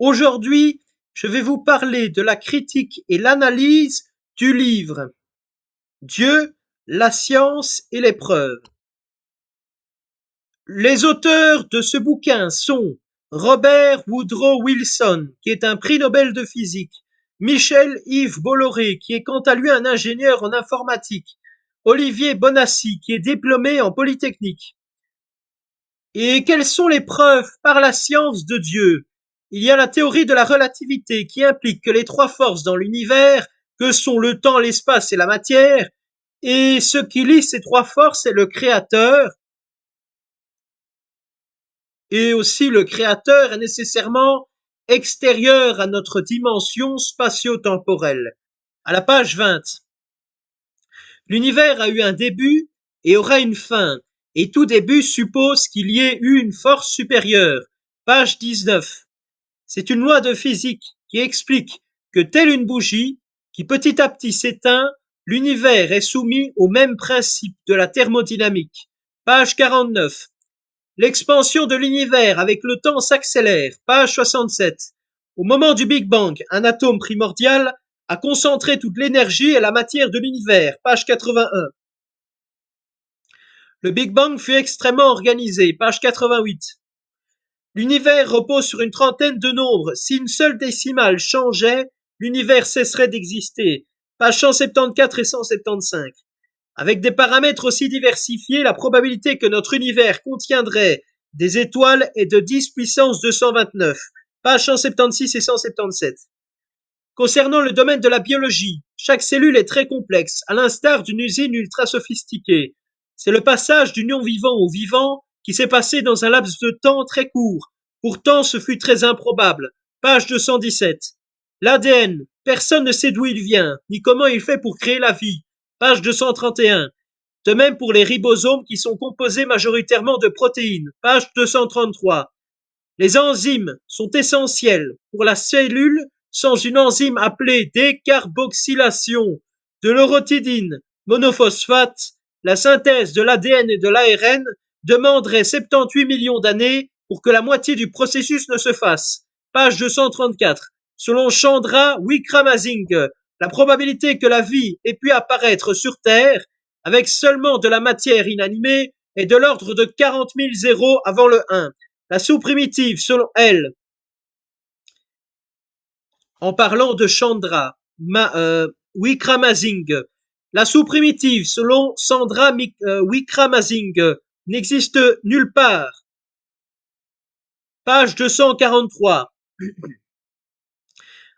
Aujourd'hui, je vais vous parler de la critique et l'analyse du livre Dieu, la science et les preuves. Les auteurs de ce bouquin sont Robert Woodrow Wilson, qui est un prix Nobel de physique, Michel Yves Bolloré, qui est quant à lui un ingénieur en informatique, Olivier Bonassi, qui est diplômé en Polytechnique. Et quelles sont les preuves par la science de Dieu? Il y a la théorie de la relativité qui implique que les trois forces dans l'univers, que sont le temps, l'espace et la matière, et ce qui lie ces trois forces est le Créateur, et aussi le Créateur est nécessairement extérieur à notre dimension spatio-temporelle. À la page 20. L'univers a eu un début et aura une fin, et tout début suppose qu'il y ait eu une force supérieure. Page 19. C'est une loi de physique qui explique que telle une bougie qui petit à petit s'éteint, l'univers est soumis au même principe de la thermodynamique. Page 49. L'expansion de l'univers avec le temps s'accélère. Page 67. Au moment du Big Bang, un atome primordial a concentré toute l'énergie et la matière de l'univers. Page 81. Le Big Bang fut extrêmement organisé. Page 88. L'univers repose sur une trentaine de nombres. Si une seule décimale changeait, l'univers cesserait d'exister. Page 174 et 175. Avec des paramètres aussi diversifiés, la probabilité que notre univers contiendrait des étoiles est de 10 puissance 229. Page 176 et 177. Concernant le domaine de la biologie, chaque cellule est très complexe, à l'instar d'une usine ultra sophistiquée. C'est le passage du non-vivant au vivant qui s'est passé dans un laps de temps très court. Pourtant, ce fut très improbable. Page 217. L'ADN, personne ne sait d'où il vient, ni comment il fait pour créer la vie. Page 231. De même pour les ribosomes qui sont composés majoritairement de protéines. Page 233. Les enzymes sont essentielles pour la cellule. Sans une enzyme appelée décarboxylation de l'urotidine monophosphate, la synthèse de l'ADN et de l'ARN demanderait 78 millions d'années pour que la moitié du processus ne se fasse. Page 234. Selon Chandra Wickramasinghe, la probabilité que la vie ait pu apparaître sur Terre avec seulement de la matière inanimée est de l'ordre de 40 000 zéros avant le 1. La sous-primitive, selon elle, en parlant de Chandra Wickramasinghe, la sous-primitive, selon Sandra Wickramasinghe, n'existe nulle part. Page 243.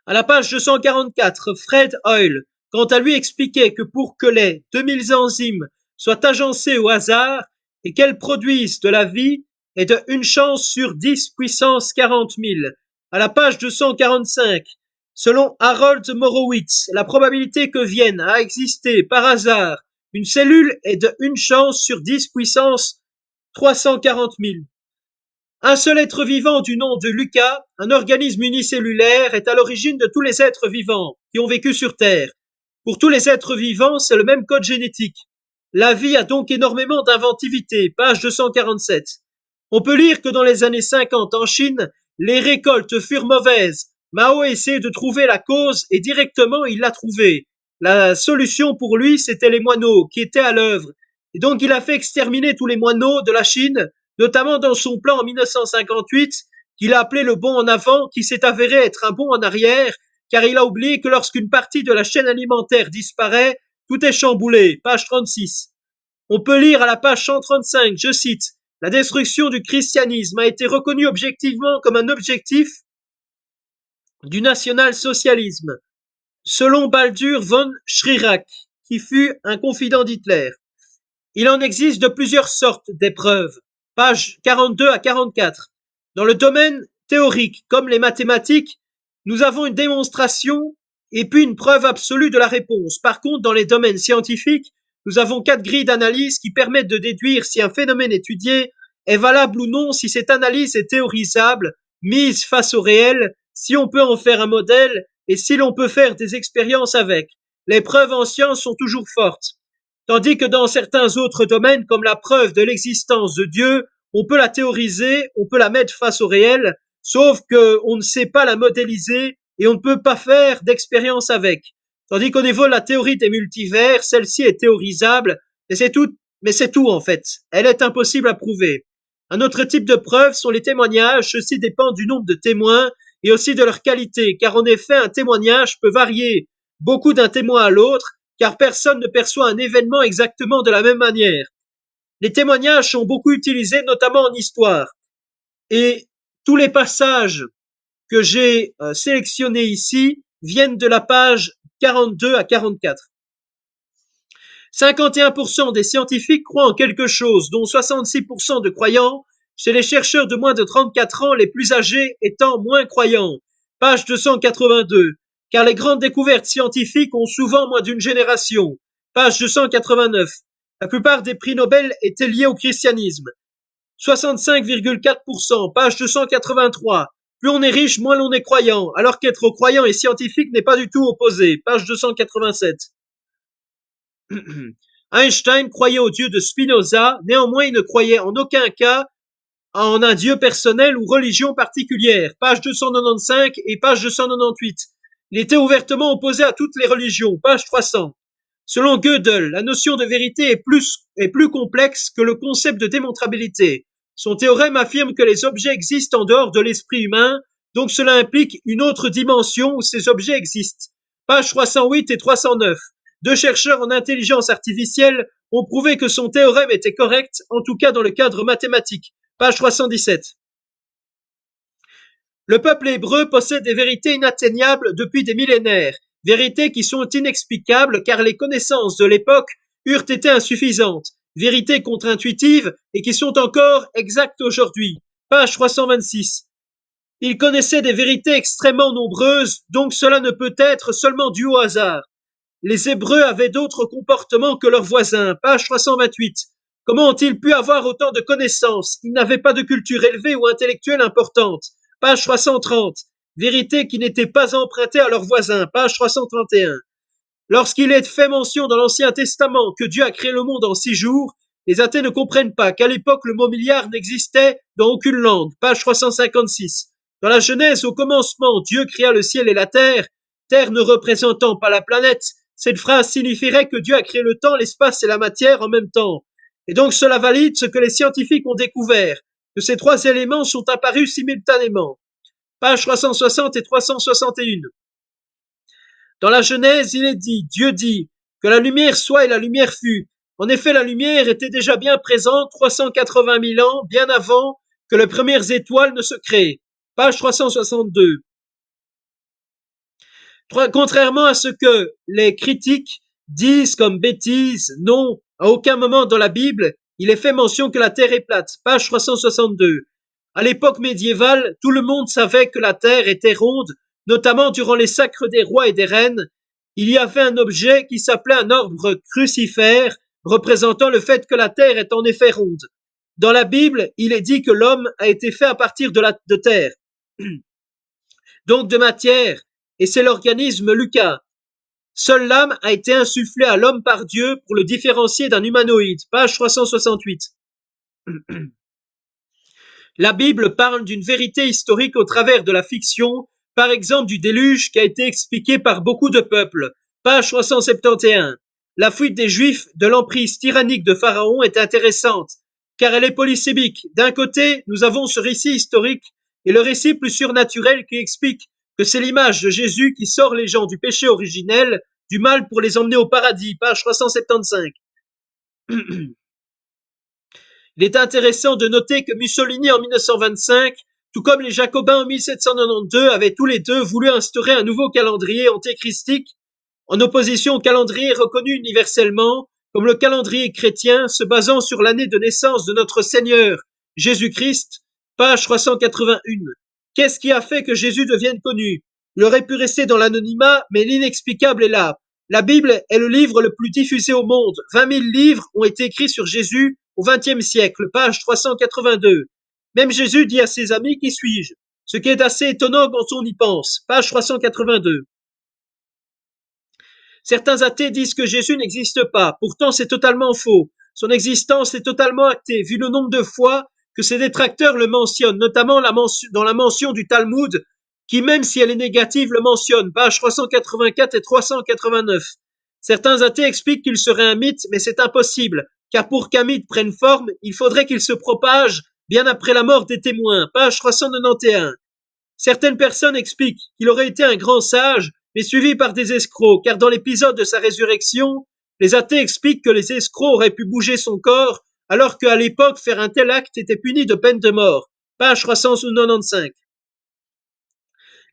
À la page 244, Fred Hoyle, quant à lui, expliquait que pour que les 2000 enzymes soient agencées au hasard et qu'elles produisent de la vie est de 1 chance sur 10 puissance 40 000. À la page 245, selon Harold Morowitz, la probabilité que vienne à exister par hasard une cellule est de 1 chance sur 10 puissance 340 000. Un seul être vivant du nom de Lucas, un organisme unicellulaire, est à l'origine de tous les êtres vivants qui ont vécu sur Terre. Pour tous les êtres vivants, c'est le même code génétique. La vie a donc énormément d'inventivité. Page 247. On peut lire que dans les années 50 en Chine, les récoltes furent mauvaises. Mao essayait de trouver la cause et directement il l'a trouvée. La solution pour lui, c'était les moineaux qui étaient à l'œuvre. Et donc il a fait exterminer tous les moineaux de la Chine, notamment dans son plan en 1958 qu'il a appelé le bond en avant, qui s'est avéré être un bond en arrière, car il a oublié que lorsqu'une partie de la chaîne alimentaire disparaît, tout est chamboulé. Page 36. On peut lire à la page 135, je cite, la destruction du christianisme a été reconnue objectivement comme un objectif du national-socialisme, selon Baldur von Schirach, qui fut un confident d'Hitler. Il en existe de plusieurs sortes d'épreuves. Pages 42 à 44. Dans le domaine théorique, comme les mathématiques, nous avons une démonstration et puis une preuve absolue de la réponse. Par contre, dans les domaines scientifiques, nous avons 4 grilles d'analyse qui permettent de déduire si un phénomène étudié est valable ou non, si cette analyse est théorisable, mise face au réel, si on peut en faire un modèle et si l'on peut faire des expériences avec. Les preuves en science sont toujours fortes. Tandis que dans certains autres domaines, comme la preuve de l'existence de Dieu, on peut la théoriser, on peut la mettre face au réel, sauf qu'on ne sait pas la modéliser et on ne peut pas faire d'expérience avec. Tandis qu'au niveau de la théorie des multivers, celle-ci est théorisable, mais c'est tout en fait. Elle est impossible à prouver. Un autre type de preuve sont les témoignages. Ceci dépend du nombre de témoins et aussi de leur qualité, car en effet, un témoignage peut varier beaucoup d'un témoin à l'autre, car personne ne perçoit un événement exactement de la même manière. Les témoignages sont beaucoup utilisés, notamment en histoire. Et tous les passages que j'ai sélectionnés ici viennent de la page 42 à 44. 51% des scientifiques croient en quelque chose, dont 66% de croyants, chez les chercheurs de moins de 34 ans, les plus âgés étant moins croyants. Page 282. Car les grandes découvertes scientifiques ont souvent moins d'une génération. Page 289. La plupart des prix Nobel étaient liés au christianisme. 65,4%, page 283. Plus on est riche, moins l'on est croyant, alors qu'être croyant et scientifique n'est pas du tout opposé. Page 287. Einstein croyait au Dieu de Spinoza, néanmoins il ne croyait en aucun cas en un Dieu personnel ou religion particulière. Page 295 et page 298. Il était ouvertement opposé à toutes les religions. Page 300. Selon Gödel, la notion de vérité est plus complexe que le concept de démontrabilité. Son théorème affirme que les objets existent en dehors de l'esprit humain, donc cela implique une autre dimension où ces objets existent. Page 308 et 309. Deux chercheurs en intelligence artificielle ont prouvé que son théorème était correct, en tout cas dans le cadre mathématique. Page 317. Le peuple hébreu possède des vérités inatteignables depuis des millénaires, vérités qui sont inexplicables car les connaissances de l'époque eurent été insuffisantes, vérités contre-intuitives et qui sont encore exactes aujourd'hui. Page 326. Ils connaissaient des vérités extrêmement nombreuses, donc cela ne peut être seulement dû au hasard. Les Hébreux avaient d'autres comportements que leurs voisins. Page 328. Comment ont-ils pu avoir autant de connaissances? Ils n'avaient pas de culture élevée ou intellectuelle importante. Page 330. Vérité qui n'était pas empruntée à leurs voisins. Page 331. Lorsqu'il est fait mention dans l'Ancien Testament que Dieu a créé le monde en 6 jours, les athées ne comprennent pas qu'à l'époque le mot milliard n'existait dans aucune langue. Page 356. Dans la Genèse, au commencement, Dieu créa le ciel et la terre, terre ne représentant pas la planète. Cette phrase signifierait que Dieu a créé le temps, l'espace et la matière en même temps. Et donc cela valide ce que les scientifiques ont découvert, que ces trois éléments sont apparus simultanément. Page 360 et 361. Dans la Genèse, il est dit, Dieu dit, que la lumière soit et la lumière fut. En effet, la lumière était déjà bien présente 380 000 ans, bien avant que les premières étoiles ne se créent. Page 362. Contrairement à ce que les critiques disent comme bêtise, non, à aucun moment dans la Bible, il est fait mention que la Terre est plate. Page 362. À l'époque médiévale, tout le monde savait que la Terre était ronde, notamment durant les sacres des rois et des reines. Il y avait un objet qui s'appelait un orbe crucifère, représentant le fait que la Terre est en effet ronde. Dans la Bible, il est dit que l'homme a été fait à partir de terre, donc de matière, et c'est l'organisme Lucas. Seule l'âme a été insufflée à l'homme par Dieu pour le différencier d'un humanoïde. Page 368. La Bible parle d'une vérité historique au travers de la fiction, par exemple du déluge qui a été expliqué par beaucoup de peuples. Page 371. La fuite des Juifs de l'emprise tyrannique de Pharaon est intéressante, car elle est polysémique. D'un côté, nous avons ce récit historique et le récit plus surnaturel qui explique que c'est l'image de Jésus qui sort les gens du péché originel, du mal pour les emmener au paradis. Page 375. Il est intéressant de noter que Mussolini en 1925, tout comme les Jacobins en 1792, avaient tous les deux voulu instaurer un nouveau calendrier antéchristique en opposition au calendrier reconnu universellement comme le calendrier chrétien se basant sur l'année de naissance de notre Seigneur Jésus-Christ, page 381. Qu'est-ce qui a fait que Jésus devienne connu? Il aurait pu rester dans l'anonymat, mais l'inexplicable est là. La Bible est le livre le plus diffusé au monde. 20 000 livres ont été écrits sur Jésus au XXe siècle, page 382. Même Jésus dit à ses amis, qui suis-je? Ce qui est assez étonnant quand on y pense, page 382. Certains athées disent que Jésus n'existe pas, pourtant c'est totalement faux. Son existence est totalement actée, vu le nombre de fois que ses détracteurs le mentionnent, notamment dans la mention du Talmud, qui, même si elle est négative, le mentionne, pages 384 et 389. Certains athées expliquent qu'il serait un mythe, mais c'est impossible, car pour qu'un mythe prenne forme, il faudrait qu'il se propage bien après la mort des témoins, page 391. Certaines personnes expliquent qu'il aurait été un grand sage, mais suivi par des escrocs, car dans l'épisode de sa résurrection, les athées expliquent que les escrocs auraient pu bouger son corps, alors qu'à l'époque, faire un tel acte était puni de peine de mort. Page 395.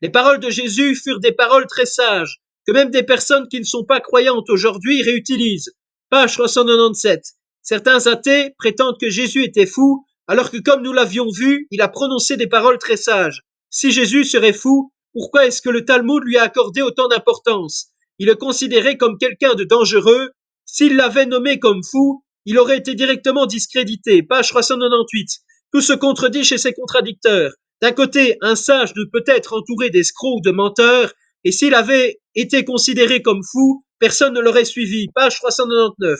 Les paroles de Jésus furent des paroles très sages, que même des personnes qui ne sont pas croyantes aujourd'hui réutilisent. Page 397. Certains athées prétendent que Jésus était fou, alors que comme nous l'avions vu, il a prononcé des paroles très sages. Si Jésus serait fou, pourquoi est-ce que le Talmud lui a accordé autant d'importance? Il le considérait comme quelqu'un de dangereux. S'il l'avait nommé comme fou, il aurait été directement discrédité. Page 398. Tout se contredit chez ses contradicteurs. D'un côté, un sage ne peut être entouré d'escrocs ou de menteurs, et s'il avait été considéré comme fou, personne ne l'aurait suivi. Page 399.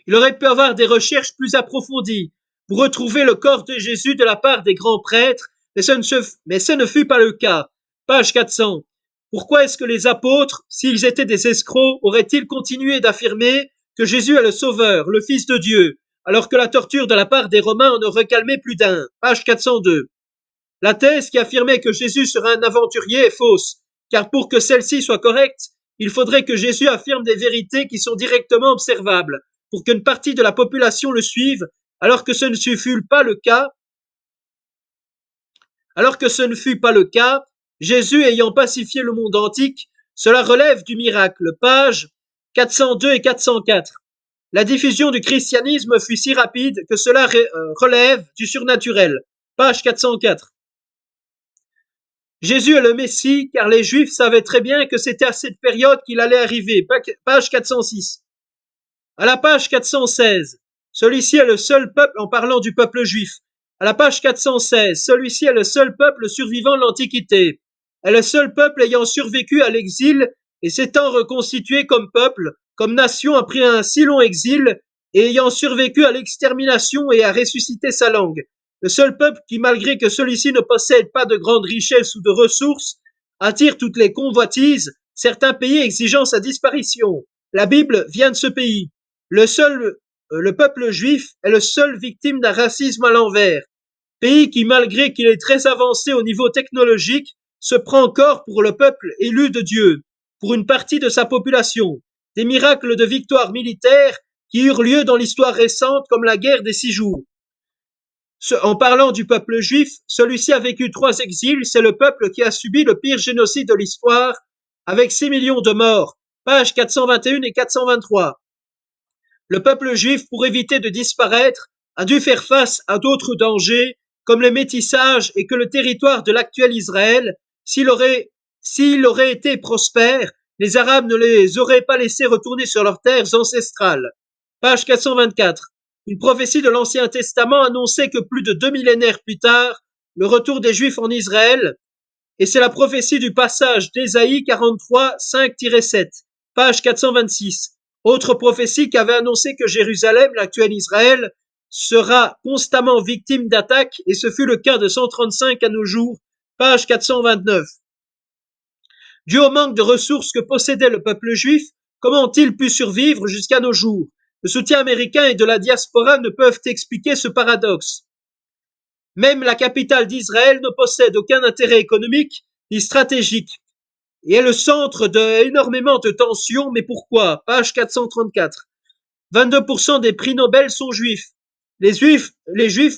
Il aurait pu avoir des recherches plus approfondies pour retrouver le corps de Jésus de la part des grands prêtres, mais ce ne fut pas le cas. Page 400. Pourquoi est-ce que les apôtres, s'ils étaient des escrocs, auraient-ils continué d'affirmer que Jésus est le Sauveur, le Fils de Dieu, alors que la torture de la part des Romains en aurait calmé plus d'un? Page 402. La thèse qui affirmait que Jésus serait un aventurier est fausse, car pour que celle-ci soit correcte, il faudrait que Jésus affirme des vérités qui sont directement observables, pour qu'une partie de la population le suive, alors que ce ne fut pas le cas. Alors que ce ne fut pas le cas, Jésus ayant pacifié le monde antique, cela relève du miracle. Pages 402 et 404. La diffusion du christianisme fut si rapide que cela relève du surnaturel. Page 404. Jésus est le Messie, car les Juifs savaient très bien que c'était à cette période qu'il allait arriver. Page 406. À la page 416, celui-ci est le seul peuple, en parlant du peuple juif. À la page 416, celui-ci est le seul peuple survivant de l'Antiquité. Est le seul peuple ayant survécu à l'exil et s'étant reconstitué comme peuple, comme nation après un si long exil et ayant survécu à l'extermination et à ressusciter sa langue. Le seul peuple qui, malgré que celui-ci ne possède pas de grandes richesses ou de ressources, attire toutes les convoitises, certains pays exigeant sa disparition. La Bible vient de ce pays. Le peuple juif est le seul victime d'un racisme à l'envers. Pays qui, malgré qu'il est très avancé au niveau technologique, se prend encore pour le peuple élu de Dieu, pour une partie de sa population. Des miracles de victoire militaire qui eurent lieu dans l'histoire récente comme la guerre des 6 jours. En parlant du peuple juif, celui-ci a vécu 3 exils, c'est le peuple qui a subi le pire génocide de l'histoire, avec 6 millions de morts. Pages 421 et 423. Le peuple juif, pour éviter de disparaître, a dû faire face à d'autres dangers, comme le métissage et que le territoire de l'actuel Israël, s'il aurait été prospère, les Arabes ne les auraient pas laissés retourner sur leurs terres ancestrales. Page 424. Une prophétie de l'Ancien Testament annonçait que plus de 2 millénaires plus tard, le retour des Juifs en Israël, et c'est la prophétie du passage d'Ésaïe 43, 5-7, page 426. Autre prophétie qui avait annoncé que Jérusalem, l'actuel Israël, sera constamment victime d'attaques, et ce fut le cas de 135 à nos jours, page 429. Dû au manque de ressources que possédait le peuple juif, comment ont-ils pu survivre jusqu'à nos jours? Le soutien américain et de la diaspora ne peuvent expliquer ce paradoxe. Même la capitale d'Israël ne possède aucun intérêt économique ni stratégique et est le centre d'énormément de tensions. Mais pourquoi? Page 434. 22% des prix Nobel sont juifs. Les juifs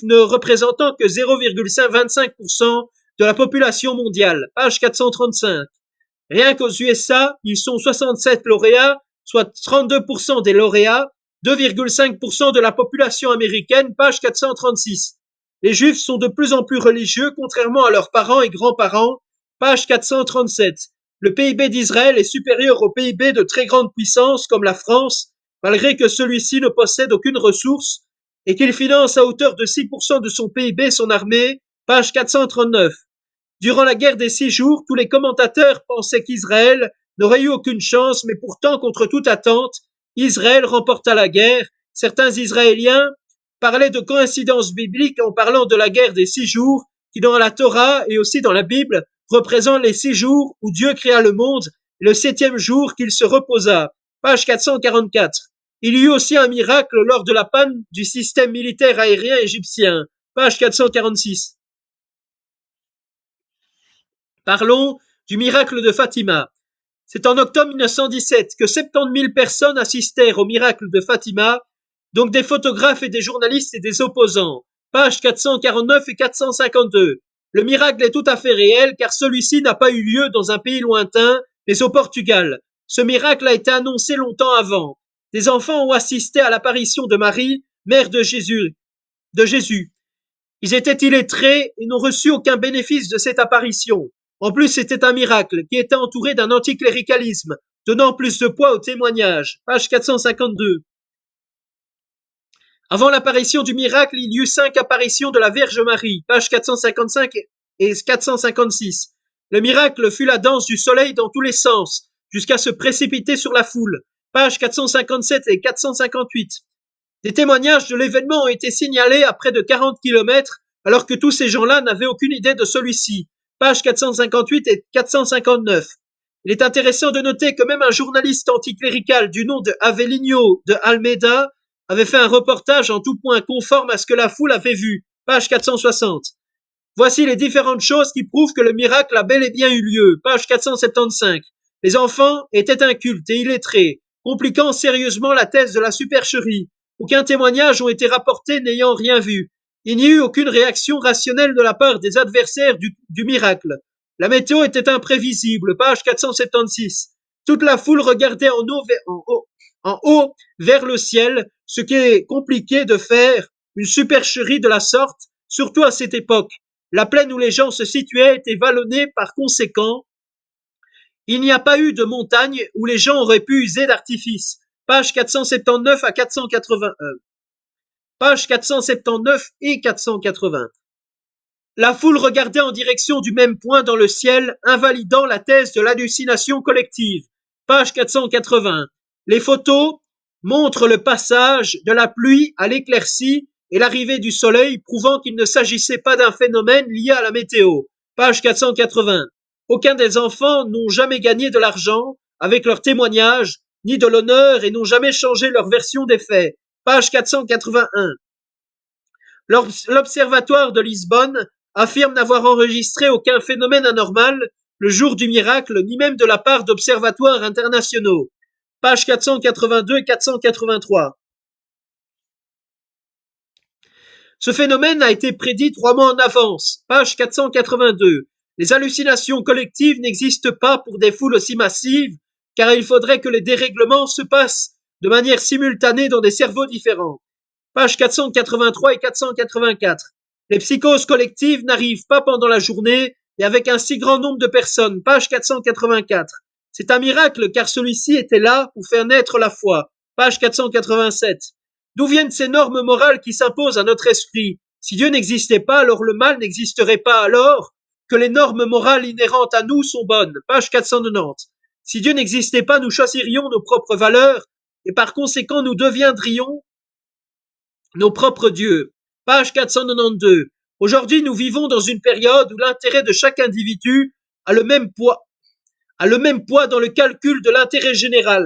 ne représentant que 0,25% de la population mondiale. Page 435. Rien qu'aux USA, ils sont 67 lauréats, soit 32% des lauréats, 2,5% de la population américaine. Page 436. Les Juifs sont de plus en plus religieux, contrairement à leurs parents et grands-parents. Page 437. Le PIB d'Israël est supérieur au PIB de très grandes puissances comme la France, malgré que celui-ci ne possède aucune ressource et qu'il finance à hauteur de 6% de son PIB son armée. Page 439. Durant la guerre des 6 jours, tous les commentateurs pensaient qu'Israël n'aurait eu aucune chance, mais pourtant, contre toute attente, Israël remporta la guerre. Certains Israéliens parlait de coïncidence biblique en parlant de la guerre des 6 jours qui dans la Torah et aussi dans la Bible représente les 6 jours où Dieu créa le monde et le 7e jour qu'il se reposa. Page 444. Il y eut aussi un miracle lors de la panne du système militaire aérien égyptien. Page 446. Parlons du miracle de Fatima. C'est en octobre 1917 que 70 000 personnes assistèrent au miracle de Fatima, donc des photographes et des journalistes et des opposants. Pages 449 et 452. Le miracle est tout à fait réel car celui-ci n'a pas eu lieu dans un pays lointain, mais au Portugal. Ce miracle a été annoncé longtemps avant. Des enfants ont assisté à l'apparition de Marie, mère de Jésus. Ils étaient illettrés et n'ont reçu aucun bénéfice de cette apparition. En plus, c'était un miracle qui était entouré d'un anticléricalisme, donnant plus de poids au témoignage. Page 452. Avant l'apparition du miracle, il y eut 5 apparitions de la Vierge Marie. Page 455 et 456. Le miracle fut la danse du soleil dans tous les sens, jusqu'à se précipiter sur la foule. Page 457 et 458. Des témoignages de l'événement ont été signalés à près de 40 kilomètres, alors que tous ces gens-là n'avaient aucune idée de celui-ci. Page 458 et 459. Il est intéressant de noter que même un journaliste anticlérical du nom de Avelino de Almeida avait fait un reportage en tout point conforme à ce que la foule avait vu. Page 460. Voici les différentes choses qui prouvent que le miracle a bel et bien eu lieu. Page 475. Les enfants étaient incultes et illettrés, compliquant sérieusement la thèse de la supercherie. Aucun témoignage n'a été rapporté n'ayant rien vu. Il n'y eut aucune réaction rationnelle de la part des adversaires du miracle. La météo était imprévisible. Page 476. Toute la foule regardait en haut vers le ciel, ce qui est compliqué de faire une supercherie de la sorte, surtout à cette époque. La plaine où les gens se situaient était vallonnée par conséquent. Il n'y a pas eu de montagne où les gens auraient pu user d'artifice. Page 479 à 481. Page 479 et 480. La foule regardait en direction du même point dans le ciel, invalidant la thèse de l'hallucination collective. Page 480. Les photos montrent le passage de la pluie à l'éclaircie et l'arrivée du soleil, prouvant qu'il ne s'agissait pas d'un phénomène lié à la météo. Page 480. Aucun des enfants n'ont jamais gagné de l'argent avec leur témoignage, ni de l'honneur et n'ont jamais changé leur version des faits. Page 481. L'Observatoire de Lisbonne affirme n'avoir enregistré aucun phénomène anormal le jour du miracle, ni même de la part d'observatoires internationaux. Page 482 et 483. Ce phénomène a été prédit 3 mois en avance. Page 482. Les hallucinations collectives n'existent pas pour des foules aussi massives, car il faudrait que les dérèglements se passent de manière simultanée dans des cerveaux différents. Page 483 et 484. Les psychoses collectives n'arrivent pas pendant la journée et avec un si grand nombre de personnes. Page 484. C'est un miracle car celui-ci était là pour faire naître la foi. Page 487. D'où viennent ces normes morales qui s'imposent à notre esprit? Si Dieu n'existait pas, alors le mal n'existerait pas alors que les normes morales inhérentes à nous sont bonnes. Page 490. Si Dieu n'existait pas, nous choisirions nos propres valeurs et par conséquent nous deviendrions nos propres dieux. Page 492. Aujourd'hui, nous vivons dans une période où l'intérêt de chaque individu a le même poids dans le calcul de l'intérêt général.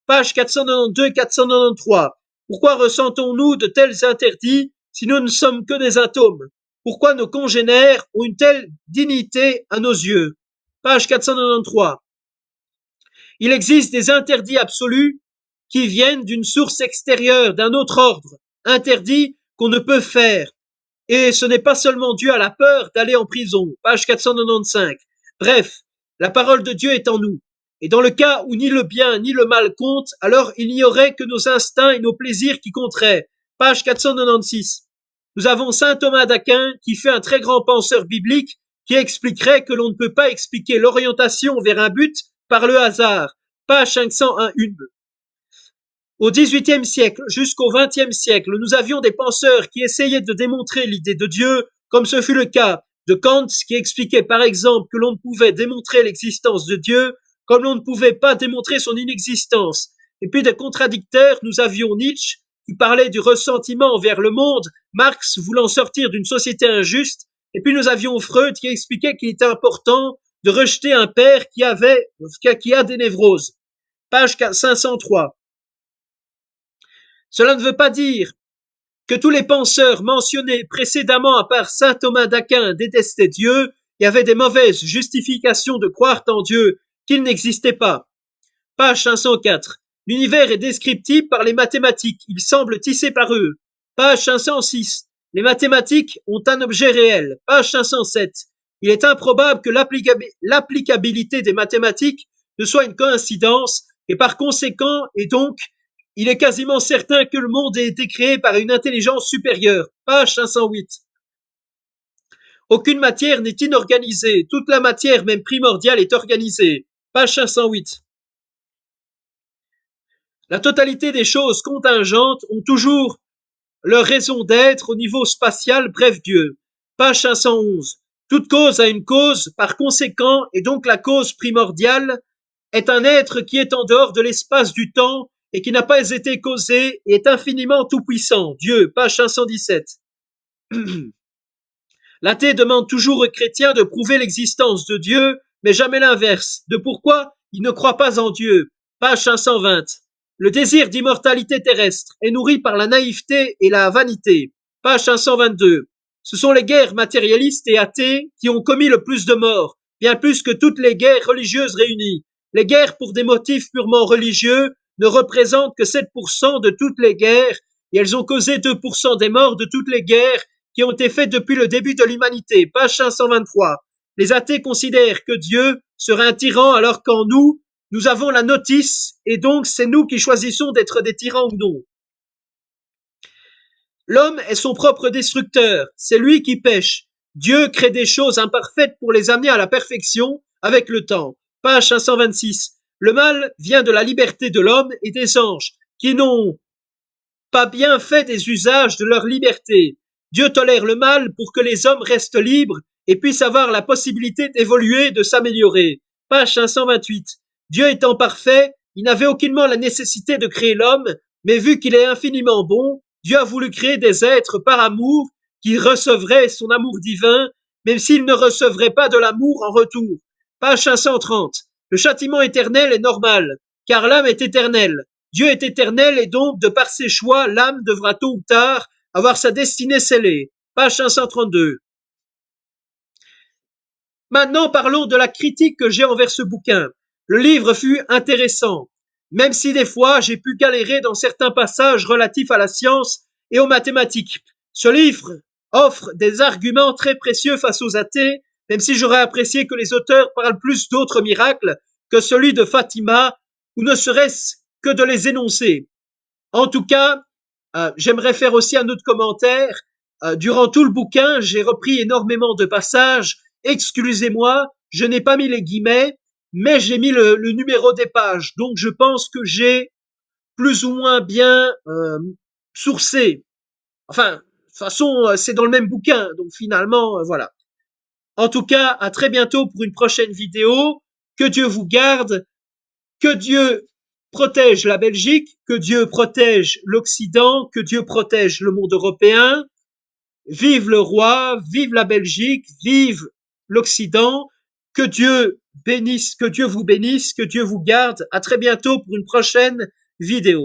Page 492 et 493. Pourquoi ressentons-nous de tels interdits si nous ne sommes que des atomes? Pourquoi nos congénères ont une telle dignité à nos yeux? Page 493. Il existe des interdits absolus qui viennent d'une source extérieure, d'un autre ordre, interdits qu'on ne peut faire. Et ce n'est pas seulement dû à la peur d'aller en prison. Page 495. Bref, la parole de Dieu est en nous. Et dans le cas où ni le bien ni le mal comptent, alors il n'y aurait que nos instincts et nos plaisirs qui compteraient. Page 496. Nous avons saint Thomas d'Aquin qui fait un très grand penseur biblique qui expliquerait que l'on ne peut pas expliquer l'orientation vers un but par le hasard. Page 501. Au XVIIIe siècle jusqu'au XXe siècle, nous avions des penseurs qui essayaient de démontrer l'idée de Dieu, comme ce fut le cas de Kant, qui expliquait par exemple que l'on ne pouvait démontrer l'existence de Dieu, comme l'on ne pouvait pas démontrer son inexistence. Et puis des contradicteurs, nous avions Nietzsche, il parlait du ressentiment envers le monde, Marx voulant sortir d'une société injuste, et puis nous avions Freud qui expliquait qu'il était important de rejeter un père qui a des névroses. Page 503. Cela ne veut pas dire que tous les penseurs mentionnés précédemment, à part saint Thomas d'Aquin, détestaient Dieu et avaient des mauvaises justifications de croire en Dieu qu'il n'existait pas. Page 504. L'univers est descriptible par les mathématiques. Il semble tissé par eux. Page 506. Les mathématiques ont un objet réel. Page 507. Il est improbable que l'applicabilité des mathématiques ne soit une coïncidence et par conséquent, et donc, il est quasiment certain que le monde ait été créé par une intelligence supérieure. Page 508. Aucune matière n'est inorganisée. Toute la matière, même primordiale, est organisée. Page 508. La totalité des choses contingentes ont toujours leur raison d'être au niveau spatial, bref Dieu. Page 511. Toute cause a une cause, par conséquent, et donc la cause primordiale est un être qui est en dehors de l'espace du temps et qui n'a pas été causé et est infiniment tout-puissant. Dieu, page 517. L'athée demande toujours aux chrétiens de prouver l'existence de Dieu, mais jamais l'inverse. De pourquoi il ne croit pas en Dieu. Page 520. Le désir d'immortalité terrestre est nourri par la naïveté et la vanité. Page 522. Ce sont les guerres matérialistes et athées qui ont commis le plus de morts, bien plus que toutes les guerres religieuses réunies. Les guerres pour des motifs purement religieux ne représentent que 7% de toutes les guerres et elles ont causé 2% des morts de toutes les guerres qui ont été faites depuis le début de l'humanité. Page 523. Les athées considèrent que Dieu serait un tyran alors qu'en nous, nous avons la notice et donc c'est nous qui choisissons d'être des tyrans ou non. L'homme est son propre destructeur, c'est lui qui pêche. Dieu crée des choses imparfaites pour les amener à la perfection avec le temps. Page 526. Le mal vient de la liberté de l'homme et des anges qui n'ont pas bien fait des usages de leur liberté. Dieu tolère le mal pour que les hommes restent libres et puissent avoir la possibilité d'évoluer, de s'améliorer. Page 528. Dieu étant parfait, il n'avait aucunement la nécessité de créer l'homme, mais vu qu'il est infiniment bon, Dieu a voulu créer des êtres par amour qui recevraient son amour divin, même s'ils ne recevraient pas de l'amour en retour. Page 530. Le châtiment éternel est normal, car l'âme est éternelle. Dieu est éternel et donc, de par ses choix, l'âme devra tôt ou tard avoir sa destinée scellée. Page 532. Maintenant, parlons de la critique que j'ai envers ce bouquin. Le livre fut intéressant, même si des fois j'ai pu galérer dans certains passages relatifs à la science et aux mathématiques. Ce livre offre des arguments très précieux face aux athées, même si j'aurais apprécié que les auteurs parlent plus d'autres miracles que celui de Fatima, ou ne serait-ce que de les énoncer. En tout cas, j'aimerais faire aussi un autre commentaire. Durant tout le bouquin, j'ai repris énormément de passages. Excusez-moi, je n'ai pas mis les guillemets, mais j'ai mis le numéro des pages. Donc, je pense que j'ai plus ou moins bien sourcé. Enfin, de toute façon, c'est dans le même bouquin. Donc, finalement, voilà. En tout cas, à très bientôt pour une prochaine vidéo. Que Dieu vous garde. Que Dieu protège la Belgique, que Dieu protège l'Occident, que Dieu protège le monde européen. Vive le roi, vive la Belgique, vive l'Occident. Que Dieu bénisse, que Dieu vous bénisse, que Dieu vous garde. À très bientôt pour une prochaine vidéo.